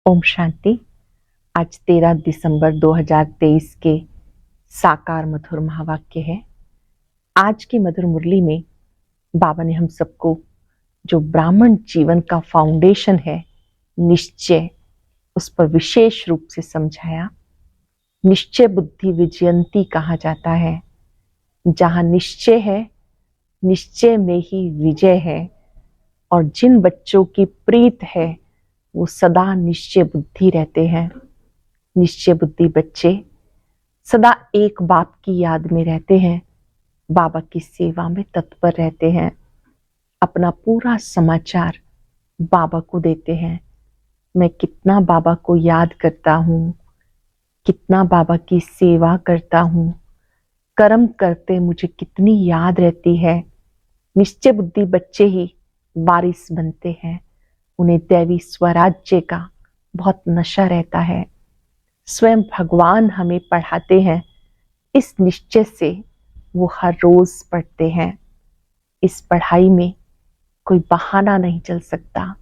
ओम शांति। आज 13 दिसंबर 2023 के साकार मधुर महावाक्य है। आज की मधुर मुरली में बाबा ने हम सबको जो ब्राह्मण जीवन का फाउंडेशन है निश्चय, उस पर विशेष रूप से समझाया। निश्चय बुद्धि विजयंती कहा जाता है। जहां निश्चय है, निश्चय में ही विजय है। और जिन बच्चों की प्रीत है वो सदा निश्चय बुद्धि रहते हैं। निश्चय बुद्धि बच्चे सदा एक बाप की याद में रहते हैं, बाबा की सेवा में तत्पर रहते हैं, अपना पूरा समाचार बाबा को देते हैं। मैं कितना बाबा को याद करता हूँ, कितना बाबा की सेवा करता हूँ, कर्म करते मुझे कितनी याद रहती है। निश्चय बुद्धि बच्चे ही वारिस बनते हैं। उन्हें दैवी स्वराज्य का बहुत नशा रहता है। स्वयं भगवान हमें पढ़ाते हैं। इस निश्चय से वो हर रोज पढ़ते हैं। इस पढ़ाई में कोई बहाना नहीं चल सकता।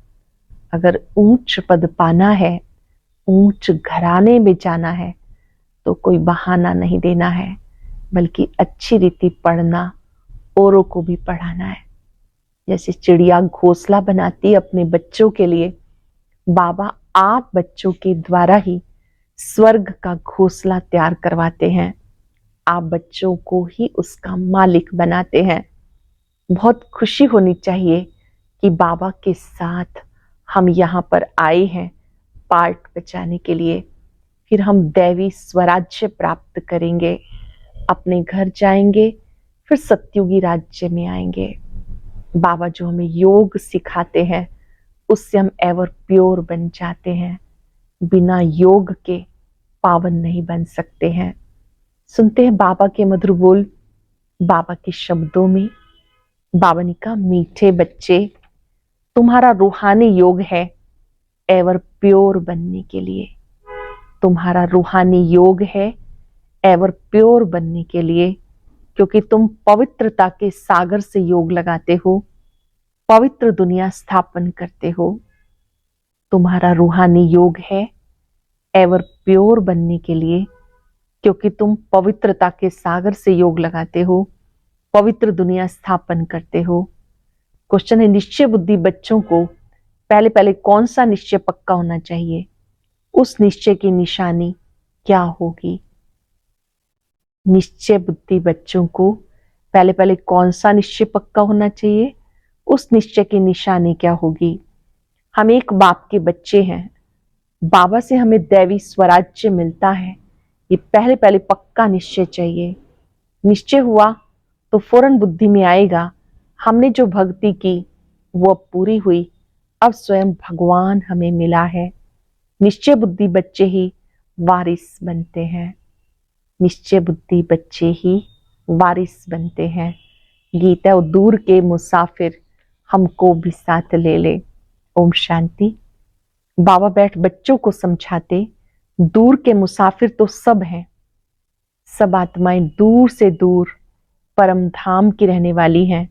अगर ऊंच पद पाना है, ऊंच घराने में जाना है, तो कोई बहाना नहीं देना है, बल्कि अच्छी रीति पढ़ना, औरों को भी पढ़ाना है। जैसे चिड़िया घोंसला बनाती है अपने बच्चों के लिए, बाबा आप बच्चों के द्वारा ही स्वर्ग का घोंसला तैयार करवाते हैं। आप बच्चों को ही उसका मालिक बनाते हैं। बहुत खुशी होनी चाहिए कि बाबा के साथ हम यहाँ पर आए हैं पार्ट बचाने के लिए। फिर हम दैवी स्वराज्य प्राप्त करेंगे, अपने घर जाएंगे, फिर सत्युगी राज्य में आएंगे। बाबा जो हमें योग सिखाते हैं उससे हम एवर प्योर बन जाते हैं। बिना योग के पावन नहीं बन सकते हैं। सुनते हैं बाबा के मधुर बोल, बाबा के शब्दों में। बाबा ने कहा, मीठे बच्चे, तुम्हारा रूहानी योग है एवर प्योर बनने के लिए। तुम्हारा रूहानी योग है एवर प्योर बनने के लिए, क्योंकि तुम पवित्रता के सागर से योग लगाते हो, पवित्र दुनिया स्थापन करते हो। तुम्हारा रूहानी योग है एवर प्योर बनने के लिए, क्योंकि तुम पवित्रता के सागर से योग लगाते हो, पवित्र दुनिया स्थापन करते हो। क्वेश्चन है, निश्चय बुद्धि बच्चों को पहले पहले कौन सा निश्चय पक्का होना चाहिए? उस निश्चय की निशानी क्या होगी? निश्चय बुद्धि बच्चों को पहले पहले कौन सा निश्चय पक्का होना चाहिए? उस निश्चय की निशानी क्या होगी? हम एक बाप के बच्चे हैं। बाबा से हमें दैवी स्वराज्य मिलता है। ये पहले पहले पक्का निश्चय चाहिए। निश्चय हुआ तो फौरन बुद्धि में आएगा, हमने जो भक्ति की वो अब पूरी हुई, अब स्वयं भगवान हमें मिला है। निश्चय बुद्धि बच्चे ही वारिस बनते हैं। निश्चय बुद्धि बच्चे ही वारिस बनते हैं। गीता, दूर के मुसाफिर हमको भी साथ ले ले। ओम शांति। बाबा बैठ बच्चों को समझाते, दूर के मुसाफिर तो सब हैं। सब आत्माएं दूर से दूर परम धाम की रहने वाली हैं।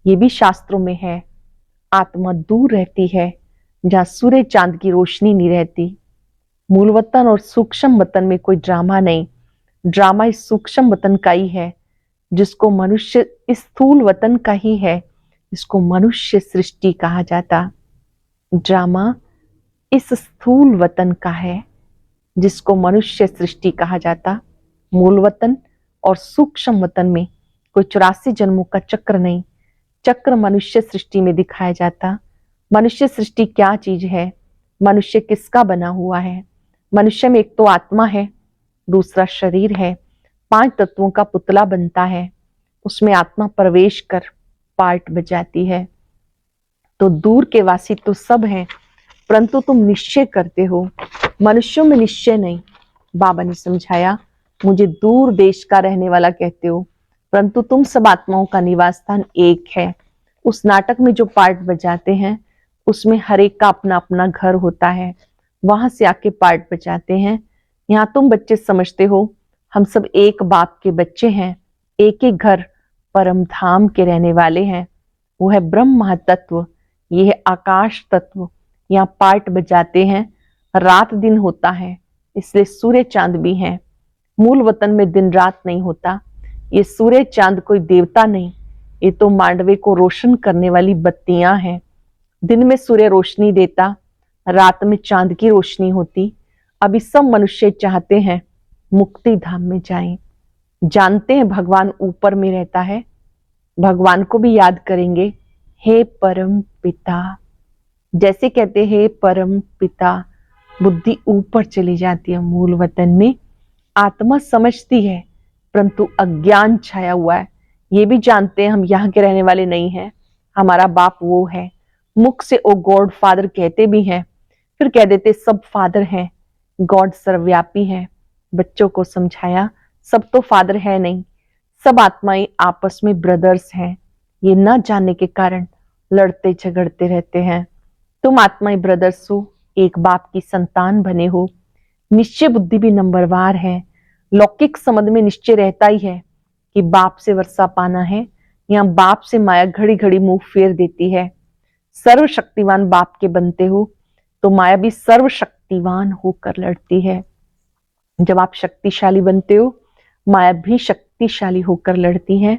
ये भी शास्त्रों में है। आत्मा दूर रहती है जहां सूर्य चांद की रोशनी नहीं रहती। मूल वतन और सूक्ष्म वतन में कोई ड्रामा नहीं। ड्रामा इस सूक्ष्म वतन का ही है, जिसको मनुष्य, इस स्थूल वतन का ही है, इसको मनुष्य सृष्टि कहा जाता। ड्रामा इस स्थूल वतन का है, जिसको मनुष्य सृष्टि कहा जाता। मूल वतन और सूक्ष्म वतन में कोई 84 जन्मों का चक्र नहीं। चक्र मनुष्य सृष्टि में दिखाया जाता। मनुष्य सृष्टि क्या चीज है? मनुष्य किसका बना हुआ है? मनुष्य में एक तो आत्मा है, दूसरा शरीर है, 5 तत्वों का पुतला बनता है, उसमें आत्मा प्रवेश कर पार्ट बजाती है। तो दूर के वासी तो सब हैं, परंतु तुम निश्चय करते हो। मनुष्यों में निश्चय नहीं। बाबा ने समझाया, मुझे दूर देश का रहने वाला कहते हो, परंतु तुम सब आत्माओं का निवास स्थान एक है। उस नाटक में जो पार्ट बजाते हैं उसमें हर एक का अपना अपना घर होता है, वहां से आके पार्ट बजाते हैं। यहाँ तुम बच्चे समझते हो हम सब एक बाप के बच्चे हैं, एक ही घर परम धाम के रहने वाले हैं। वो है ब्रह्म महातत्व, ये है आकाश तत्व। यहाँ पार्ट बजाते हैं रात दिन होता है, इसलिए सूर्य चांद भी हैं। मूल वतन में दिन रात नहीं होता। ये सूर्य चांद कोई देवता नहीं, ये तो मांडवे को रोशन करने वाली बत्तियां हैं। दिन में सूर्य रोशनी देता, रात में चांद की रोशनी होती। अभी सब मनुष्य चाहते हैं मुक्ति धाम में जाएं, जानते हैं भगवान ऊपर में रहता है। भगवान को भी याद करेंगे, हे परम पिता। जैसे कहते हैं परम पिता, बुद्धि ऊपर चली जाती है। मूल वतन में आत्मा समझती है, परंतु अज्ञान छाया हुआ है। ये भी जानते हैं हम यहाँ के रहने वाले नहीं हैं, हमारा बाप वो है। मुख से ओ गॉड फादर कहते भी हैं, फिर कह देते सब फादर हैं, गॉड सर्वव्यापी है। बच्चों को समझाया सब तो फादर है नहीं, सब आत्माएं आपस में ब्रदर्स हैं। ये न जानने के कारण लड़ते झगड़ते रहते हैं। तुम आत्माएं ब्रदर्स हो, एक बाप की संतान बने हो। निश्चय बुद्धि भी नंबरवार है। लौकिक समझ में निश्चय रहता ही है कि बाप से वर्षा पाना है। यहाँ बाप से माया घड़ी घड़ी मुंह फेर देती है। सर्वशक्तिवान बाप के बनते हो तो माया भी सर्वशक्तिवान होकर लड़ती है। जब आप शक्तिशाली बनते हो, माया भी शक्तिशाली होकर लड़ती है।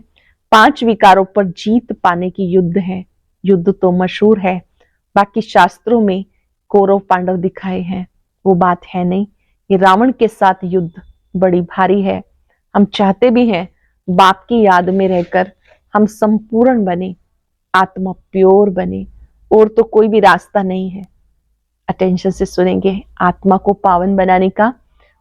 5 विकारों पर जीत पाने की युद्ध है। युद्ध तो मशहूर है, बाकी शास्त्रों में कौरव पांडव दिखाए हैं, वो बात है नहीं। ये रावण के साथ युद्ध बड़ी भारी है। हम चाहते भी हैं बाप की याद में रहकर हम संपूर्ण बने, आत्मा प्योर बने, और तो कोई भी रास्ता नहीं है। अटेंशन से सुनेंगे, आत्मा को पावन बनाने का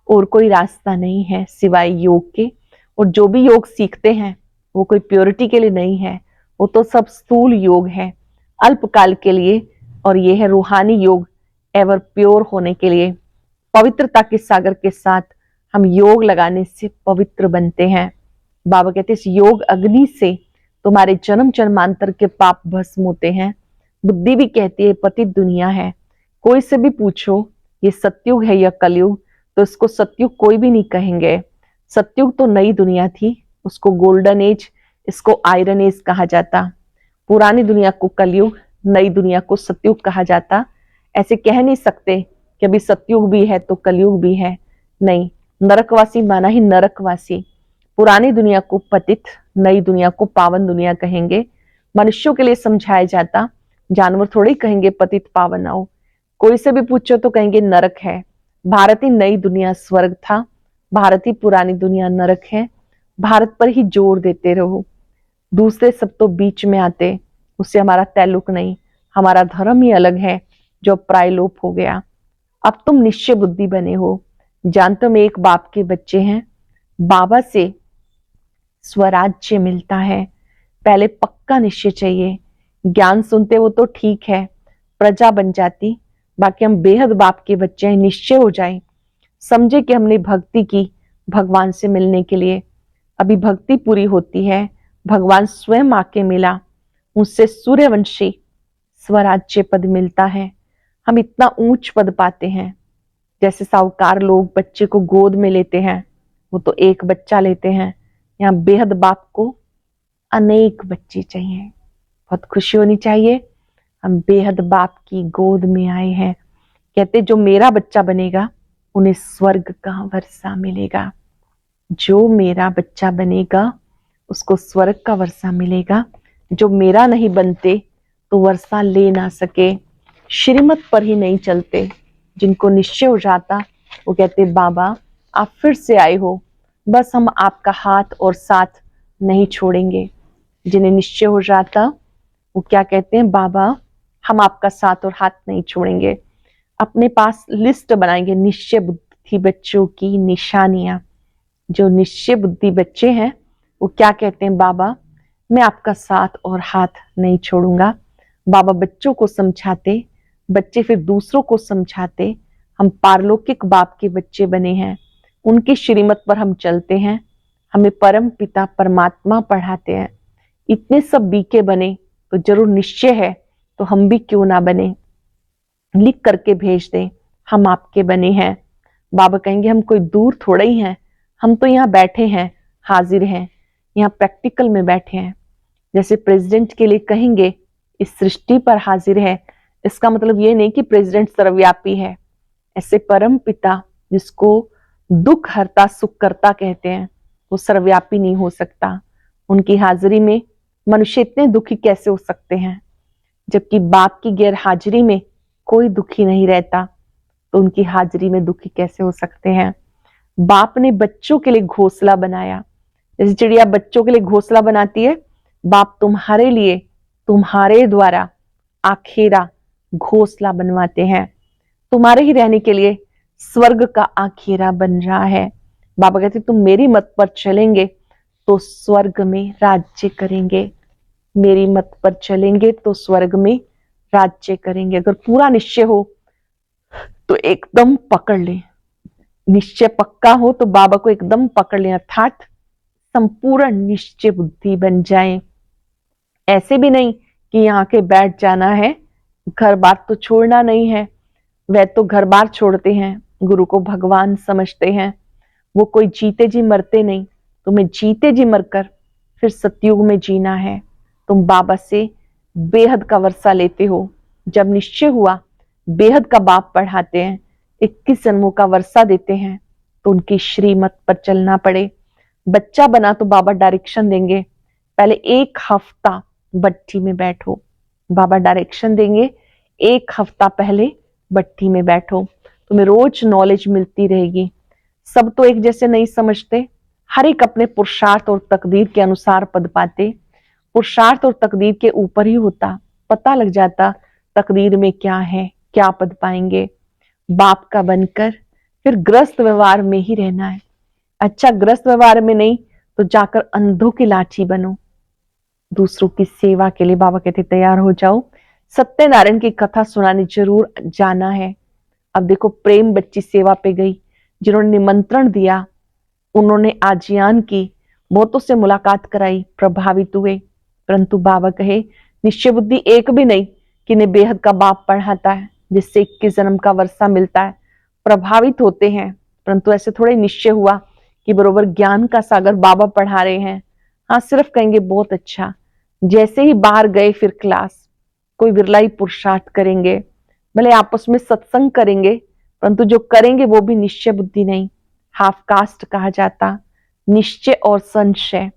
और कोई रास्ता नहीं है सिवाय योग के। और जो भी योग सीखते हैं वो कोई प्योरिटी के लिए नहीं है, वो तो सब स्थूल योग है, अल्पकाल के लिए। और ये है रूहानी योग, एवर प्योर होने के लिए। पवित्रता के सागर के साथ हम योग लगाने से पवित्र बनते हैं। बाबा कहते हैं इस योग अग्नि से तुम्हारे जन्म जन्मांतर के पाप भस्म होते हैं। बुद्धि भी कहती है पतित दुनिया है। कोई से भी पूछो ये सतयुग है या कलयुग, तो इसको सतयुग कोई भी नहीं कहेंगे। सतयुग तो नई दुनिया थी, उसको गोल्डन एज, इसको आयरन एज कहा जाता। पुरानी दुनिया को कलयुग, नई दुनिया को सतयुग कहा जाता। ऐसे कह नहीं सकते कि अभी सतयुग भी है तो कलयुग भी है, नहीं। नरकवासी माना ही नरकवासी। पुरानी दुनिया को पतित, नई दुनिया को पावन दुनिया कहेंगे। मनुष्यों के लिए समझाया जाता, जानवर थोड़े ही कहेंगे पतित पावन आओ। कोई से भी पूछो तो कहेंगे नरक है। भारत ही नई दुनिया स्वर्ग था, भारत ही पुरानी दुनिया नरक है। भारत पर ही जोर देते रहो, दूसरे सब तो बीच में आते, उससे हमारा ताल्लुक नहीं। हमारा धर्म ही अलग है जो प्रायलोप हो गया। अब तुम निश्चय बुद्धि बने हो, जानते हो एक बाप के बच्चे हैं। बाबा से स्वराज्य मिलता है, पहले पक्का निश्चय चाहिए। ज्ञान सुनते वो तो ठीक है, प्रजा बन जाती, बाकी हम बेहद बाप के बच्चे हैं। निश्चय हो जाए, समझे कि हमने भक्ति की भगवान से मिलने के लिए। अभी भक्ति पूरी होती है, भगवान स्वयं आके मिला, उससे सूर्यवंशी स्वराज्य पद मिलता है। हम इतना ऊंच पद पाते हैं। जैसे साहूकार लोग बच्चे को गोद में लेते हैं, वो तो एक बच्चा लेते हैं। यहाँ बेहद बाप को अनेक बच्चे चाहिए। बहुत खुशी होनी चाहिए, हम बेहद बाप की गोद में आए हैं। कहते जो मेरा बच्चा बनेगा उन्हें स्वर्ग का वर्षा मिलेगा। जो मेरा बच्चा बनेगा उसको स्वर्ग का वर्षा मिलेगा। जो मेरा नहीं बनते तो वर्षा ले ना सके, श्रीमत पर ही नहीं चलते। जिनको निश्चय हो जाता वो कहते बाबा आप फिर से आए हो, बस हम आपका हाथ और साथ नहीं छोड़ेंगे। जिन्हें निश्चय हो जाता वो क्या कहते हैं, बाबा हम आपका साथ और हाथ नहीं छोड़ेंगे। अपने पास लिस्ट बनाएंगे निश्चय बुद्धि बच्चों की निशानियां। जो निश्चय बुद्धि बच्चे हैं वो क्या कहते हैं, बाबा मैं आपका साथ और हाथ नहीं छोड़ूंगा। बाबा बच्चों को समझाते, बच्चे फिर दूसरों को समझाते। हम पारलौकिक बाप के बच्चे बने हैं, उनकी श्रीमत पर हम चलते हैं। हमें परम पिता परमात्मा पढ़ाते हैं। इतने सब बीके बने तो जरूर निश्चय है तो हम भी क्यों ना बने। लिख करके भेज दें, हम आपके बने हैं। बाबा कहेंगे हम कोई दूर थोड़े ही हैं, हम तो यहाँ बैठे हैं, हाजिर हैं, यहाँ प्रैक्टिकल में बैठे हैं। जैसे प्रेसिडेंट के लिए कहेंगे इस सृष्टि पर हाजिर है, इसका मतलब ये नहीं कि प्रेसिडेंट सर्वव्यापी है। ऐसे परम पिता जिसको दुख हरता सुख करता कहते हैं, वो सर्वव्यापी नहीं हो सकता। उनकी हाजिरी में मनुष्य इतने दुखी कैसे हो सकते हैं? जबकि बाप की गैर हाजिरी में कोई दुखी नहीं रहता, तो उनकी हाजिरी में दुखी कैसे हो सकते हैं? बाप ने बच्चों के लिए घोंसला बनाया, जैसे चिड़िया बच्चों के लिए घोंसला बनाती है, बाप तुम्हारे लिए तुम्हारे द्वारा आखेरा घोंसला बनवाते हैं। तुम्हारे ही रहने के लिए स्वर्ग का आखेरा बन रहा है। बाबा कहते तुम मेरी मत पर चलेंगे तो स्वर्ग में राज्य करेंगे, मेरी मत पर चलेंगे तो स्वर्ग में राज्य करेंगे। अगर पूरा निश्चय हो तो एकदम पकड़ ले, निश्चय पक्का हो तो बाबा को एकदम पकड़ ले, अर्थात संपूर्ण निश्चय बुद्धि बन जाए। ऐसे भी नहीं कि यहाँ के बैठ जाना है, घर बार तो छोड़ना नहीं है। वह तो घर बार छोड़ते हैं, गुरु को भगवान समझते हैं। वो कोई जीते जी मरते नहीं, तुम्हें जीते जी मरकर फिर सतयुग में जीना है। तुम बाबा से बेहद का वर्षा लेते हो। जब निश्चय हुआ बेहद का बाप पढ़ाते हैं, 21 जन्मों का वर्षा देते हैं, तो उनकी श्रीमत पर चलना पड़े। बच्चा बना तो बाबा डायरेक्शन देंगे, पहले 1 हफ्ता भट्टी में बैठो, बाबा डायरेक्शन देंगे। 1 हफ्ता पहले भट्टी में बैठो, तुम्हें रोज नॉलेज मिलती रहेगी। सब तो एक जैसे नहीं समझते, हर एक अपने पुरुषार्थ और तकदीर के अनुसार पद पाते। पुरुषार्थ और तकदीर के ऊपर ही होता, पता लग जाता तकदीर में क्या है, क्या पद पाएंगे। बाप का बनकर फिर ग्रस्त व्यवहार में ही रहना है। अच्छा, ग्रस्त व्यवहार में नहीं तो जाकर अंधों की लाठी बनो। दूसरों की सेवा के लिए बाबा कहते तैयार हो जाओ। सत्यनारायण की कथा सुनाने जरूर जाना है। अब देखो, प्रेम बच्ची सेवा पे गई, जिन्होंने निमंत्रण दिया, उन्होंने आजियान की, बहुतों से मुलाकात कराई, प्रभावित हुए। परंतु बाबा कहे निश्चय बुद्धि एक भी नहीं कि इन्हें बेहद का बाप पढ़ाता है जिससे 21 जन्म का वर्षा मिलता है। प्रभावित होते हैं, परंतु ऐसे थोड़े निश्चय हुआ कि बरोबर ज्ञान का सागर बाबा पढ़ा रहे हैं। हाँ, सिर्फ कहेंगे बहुत अच्छा। जैसे ही बाहर गए फिर क्लास, कोई बिरला ही पुरुषार्थ करेंगे, भले आपस में सत्संग करेंगे, परंतु जो करेंगे वो भी निश्चय बुद्धि नहीं, हाफ कास्ट कहा जाता। निश्चय और संशय,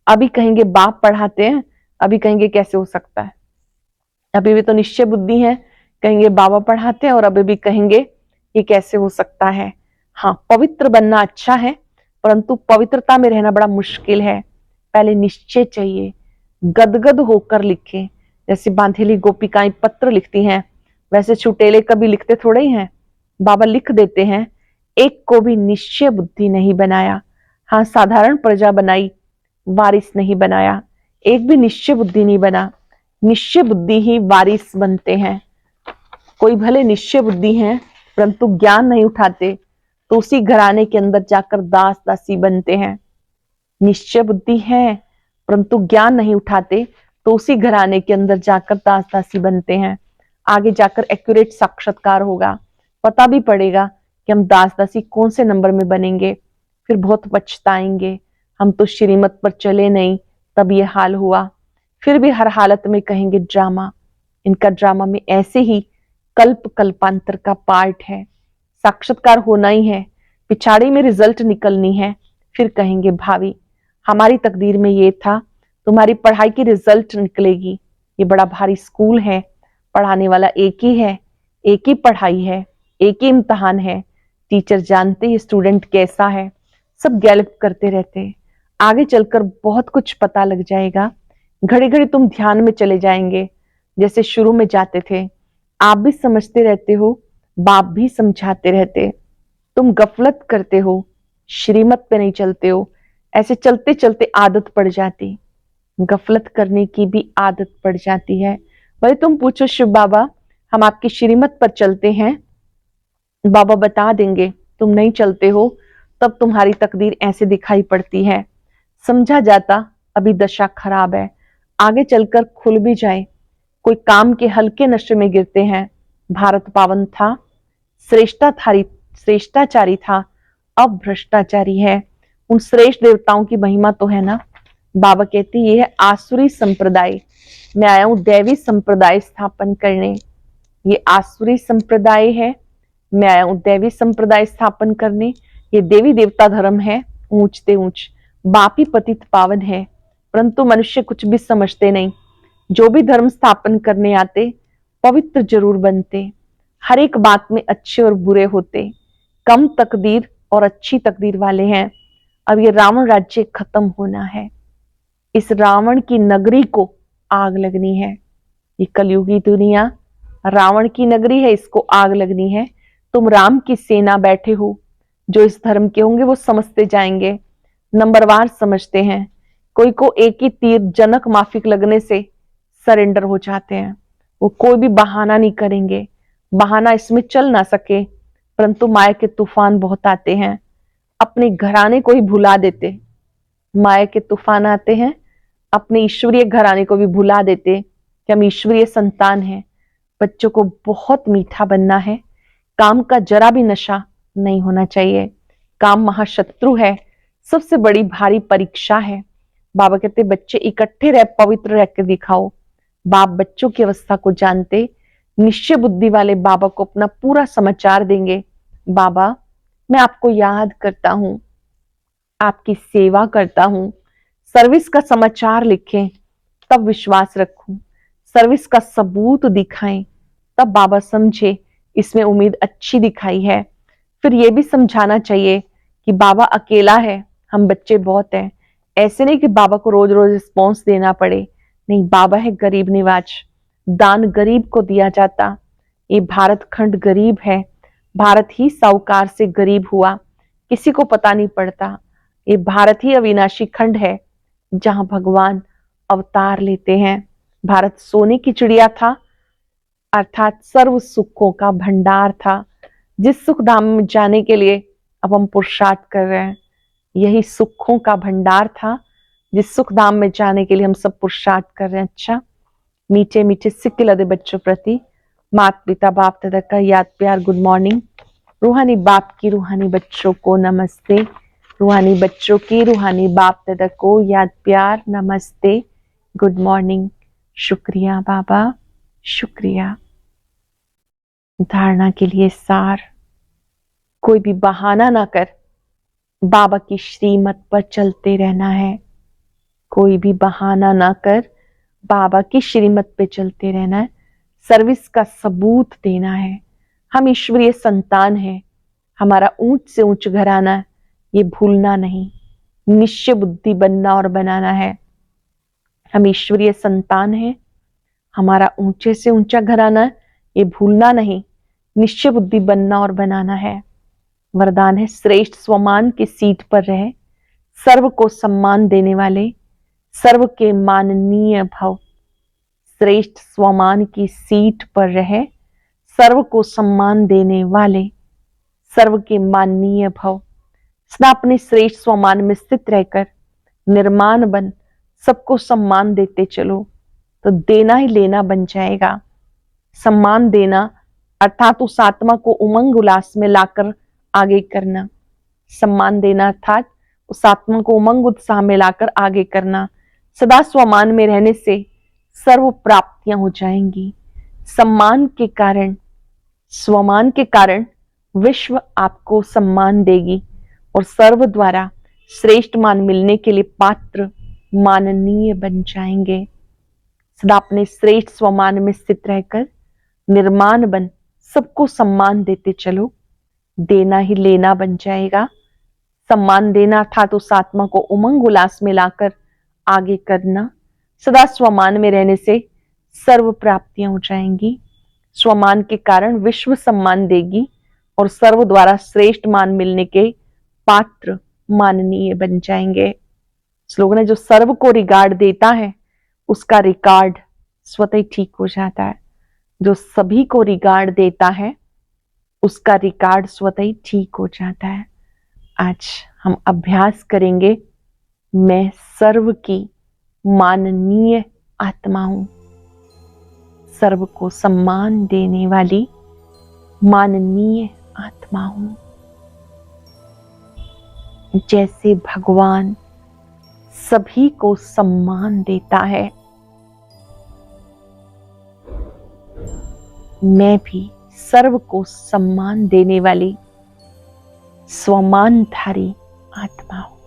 अभी कहेंगे बाप पढ़ाते हैं, अभी कहेंगे कैसे हो सकता है, अभी भी तो निश्चय बुद्धि है, कहेंगे बाबा पढ़ाते हैं, और अभी भी कहेंगे ये कैसे हो सकता है। हाँ, पवित्र बनना अच्छा है, परंतु पवित्रता में रहना बड़ा मुश्किल है। पहले निश्चय चाहिए, गदगद होकर लिखे। जैसे बांधेली गोपिकाएं पत्र लिखती हैं, वैसे छुटेले कभी लिखते थोड़े ही हैं, बाबा लिख देते हैं। एक को भी निश्चय बुद्धि नहीं बनाया। हाँ, साधारण प्रजा बनाई, वारिस नहीं बनाया। एक भी निश्चय बुद्धि नहीं बना। निश्चय बुद्धि ही वारिस बनते हैं। कोई भले निश्चय बुद्धि है परंतु ज्ञान नहीं उठाते, तो उसी घराने के अंदर जाकर दास दासी बनते हैं। निश्चय बुद्धि है परंतु ज्ञान नहीं उठाते, तो उसी घराने के अंदर जाकर दास दासी बनते हैं। आगे जाकर एक्यूरेट साक्षात्कार होगा, पता भी पड़ेगा कि हम दास दासी कौन से नंबर में बनेंगे। फिर बहुत पछताएंगे, हम तो श्रीमत पर चले नहीं, तब ये हाल हुआ। फिर भी हर हालत में कहेंगे ड्रामा। इनका ड्रामा में ऐसे ही कल्प कल्पांतर का पार्ट है। साक्षात्कार होना ही है, पिछाड़ी में रिजल्ट निकलनी है। फिर कहेंगे भावी, हमारी तकदीर में ये था, तुम्हारी पढ़ाई की रिजल्ट निकलेगी। ये बड़ा भारी स्कूल है, पढ़ाने वाला एक ही है, एक ही पढ़ाई है, एक ही इम्तहान है। टीचर जानते ये स्टूडेंट कैसा है, सब गैलप करते रहते। आगे चलकर बहुत कुछ पता लग जाएगा। घड़ी घड़ी तुम ध्यान में चले जाएंगे, जैसे शुरू में जाते थे। आप भी समझते रहते हो, बाप भी समझाते रहते। तुम गफलत करते हो, श्रीमत पे नहीं चलते हो। ऐसे चलते चलते आदत पड़ जाती, गफलत करने की भी आदत पड़ जाती है। भाई तुम पूछो शिव बाबा, हम आपकी श्रीमत पर चलते हैं, बाबा बता देंगे तुम नहीं चलते हो, तब तुम्हारी तकदीर ऐसे दिखाई पड़ती है। समझा जाता अभी दशा खराब है, आगे चलकर खुल भी जाए। कोई काम के हल्के नशे में गिरते हैं। भारत पावन था, श्रेष्ठाचारी था, अब भ्रष्टाचारी है। उन श्रेष्ठ देवताओं की महिमा तो है ना। बाबा कहते ये है आसुरी संप्रदाय, मैं आया हूं दैवी संप्रदाय स्थापन करने। ये आसुरी संप्रदाय है, मैं आया हूं दैवी संप्रदाय स्थापन करने। ये देवी देवता धर्म है ऊंचते ऊंच, बाप ही पतित पावन है, परंतु मनुष्य कुछ भी समझते नहीं। जो भी धर्म स्थापन करने आते पवित्र जरूर बनते, हर एक बात में अच्छे और बुरे होते, कम तकदीर और अच्छी तकदीर वाले हैं। अब ये रावण राज्य खत्म होना है, इस रावण की नगरी को आग लगनी है। ये कलयुगी दुनिया रावण की नगरी है, इसको आग लगनी है। तुम राम की सेना बैठे हो, जो इस धर्म के होंगे वो समझते जाएंगे, नंबरवार समझते हैं। कोई को एक ही तीर जनक माफिक लगने से सरेंडर हो जाते हैं। वो कोई भी बहाना नहीं करेंगे, बहाना इसमें चल ना सके, परंतु माया के तूफान बहुत आते हैं, अपने घराने को ही भुला देते। माया के तूफान आते हैं, अपने ईश्वरीय घराने को भी भुला देते कि हम ईश्वरीय संतान हैं। बच्चों को बहुत मीठा बनना है, काम का जरा भी नशा नहीं होना चाहिए। काम महाशत्रु है, सबसे बड़ी भारी परीक्षा है। बाबा कहते बच्चे इकट्ठे रह पवित्र रह के दिखाओ। बाप बच्चों की अवस्था को जानते, निश्चय बुद्धि वाले बाबा को अपना पूरा समाचार देंगे। बाबा मैं आपको याद करता हूं, आपकी सेवा करता हूं, सर्विस का समाचार लिखें तब विश्वास रखूं, सर्विस का सबूत दिखाएं तब बाबा समझे इसमें उम्मीद अच्छी दिखाई है। फिर यह भी समझाना चाहिए कि बाबा अकेला है, हम बच्चे बहुत हैं। ऐसे नहीं कि बाबा को रोज रोज रिस्पॉन्स देना पड़े, नहीं, बाबा है गरीब निवाज, दान गरीब को दिया जाता। ये भारत खंड गरीब है, भारत ही साहूकार से गरीब हुआ, किसी को पता नहीं पड़ता। ये भारत ही अविनाशी खंड है जहां भगवान अवतार लेते हैं। भारत सोने की चिड़िया था, अर्थात सर्व सुखों का भंडार था। जिस सुख धाम में जाने के लिए अब हम पुरुषार्थ कर रहे हैं, यही सुखों का भंडार था जिस सुख धाम में जाने के लिए हम सब पुरुषार्थ कर रहे हैं। अच्छा, मीठे मीठे सिक्के लदे बच्चों प्रति माता पिता बाप दादा का याद प्यार गुड मॉर्निंग। रूहानी बाप की रूहानी बच्चों को नमस्ते, रूहानी बच्चों की रूहानी बाप दादा को याद प्यार नमस्ते, गुड मॉर्निंग। शुक्रिया बाबा, शुक्रिया। धारणा के लिए सार, कोई भी बहाना ना कर, बाबा की श्रीमत पर चलते रहना है। कोई भी बहाना ना कर, बाबा की श्रीमत पे चलते रहना है। सर्विस का सबूत देना है। हम ईश्वरीय संतान हैं, हमारा ऊंच से ऊंच घराना है, ये भूलना नहीं। निश्चय बुद्धि बनना और बनाना है। हम ईश्वरीय संतान हैं, हमारा ऊंचे से ऊंचा घराना है, ये भूलना नहीं। निश्चय बुद्धि बनना और बनाना है। वरदान है श्रेष्ठ स्वमान की सीट पर रहे, सर्व को सम्मान देने वाले, सर्व के माननीय भव। श्रेष्ठ स्वमान की सीट पर रहे, सर्व को सम्मान देने वाले, सर्व के माननीय भव। सदा अपने श्रेष्ठ स्वमान में स्थित रहकर निर्माण बन सबको सम्मान देते चलो, तो देना ही लेना बन जाएगा। सम्मान देना अर्थात उस आत्मा को उमंग उल्लास में लाकर आगे करना। सम्मान देना अर्थात उस आत्मा को उमंग उत्साह में लाकर आगे करना। सदा स्वमान में रहने से सर्व प्राप्तियां हो जाएंगी। सम्मान के कारण, स्वमान के कारण विश्व आपको सम्मान देगी और सर्व द्वारा श्रेष्ठ मान मिलने के लिए पात्र माननीय बन जाएंगे। सदा अपने श्रेष्ठ स्वमान में स्थित रहकर निर्माण बन सबको सम्मान देते चलो, देना ही लेना बन जाएगा। सम्मान देना अर्थात उस आत्मा को उमंग उल्लास में लाकर आगे करना। सदा स्वमान में रहने से सर्व प्राप्तियां हो जाएंगी। स्वमान के कारण विश्व सम्मान देगी और सर्व द्वारा श्रेष्ठ मान मिलने के पात्र माननीय बन जाएंगे। स्लोगन है, जो सर्व को रिगार्ड देता है उसका रिकॉर्ड स्वतः ही ठीक हो जाता है। जो सभी को रिगार्ड देता है उसका रिकॉर्ड स्वतः ही ठीक हो जाता है। आज हम अभ्यास करेंगे, मैं सर्व की माननीय आत्मा हूं, सर्व को सम्मान देने वाली माननीय आत्मा हूं। जैसे भगवान सभी को सम्मान देता है, मैं भी सर्व को सम्मान देने वाली स्वमानधारी आत्मा हूं।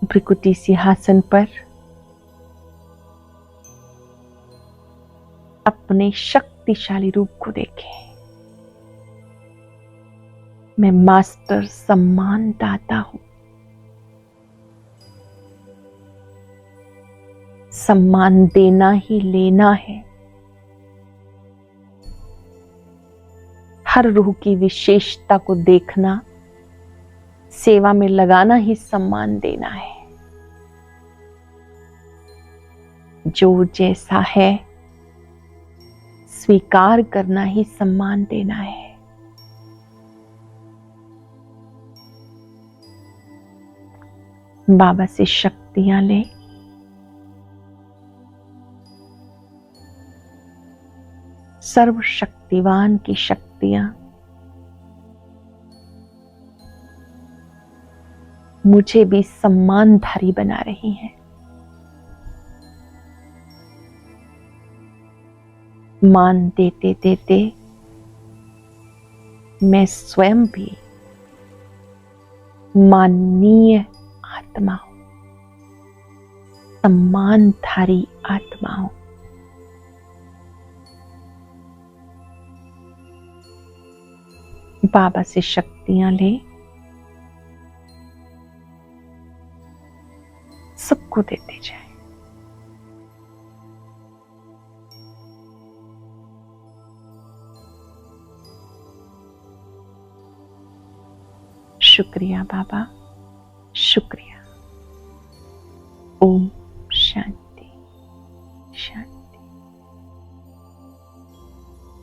भृकुटी सिंहासन पर अपने शक्तिशाली रूप को देखें। मैं मास्टर सम्मान दाता हूं। सम्मान देना ही लेना है। हर रूह की विशेषता को देखना, सेवा में लगाना ही सम्मान देना है। जो जैसा है स्वीकार करना ही सम्मान देना है। बाबा से शक्तियां ले। सर्वशक्तिवान की शक्तियां मुझे भी सम्मानधारी बना रही हैं। मान देते देते मैं स्वयं भी माननीय आत्मा हूं, सम्मानधारी आत्मा हूं। बाबा से शक्तियां ले। सबको देते जाए। शुक्रिया बाबा, शुक्रिया। ओम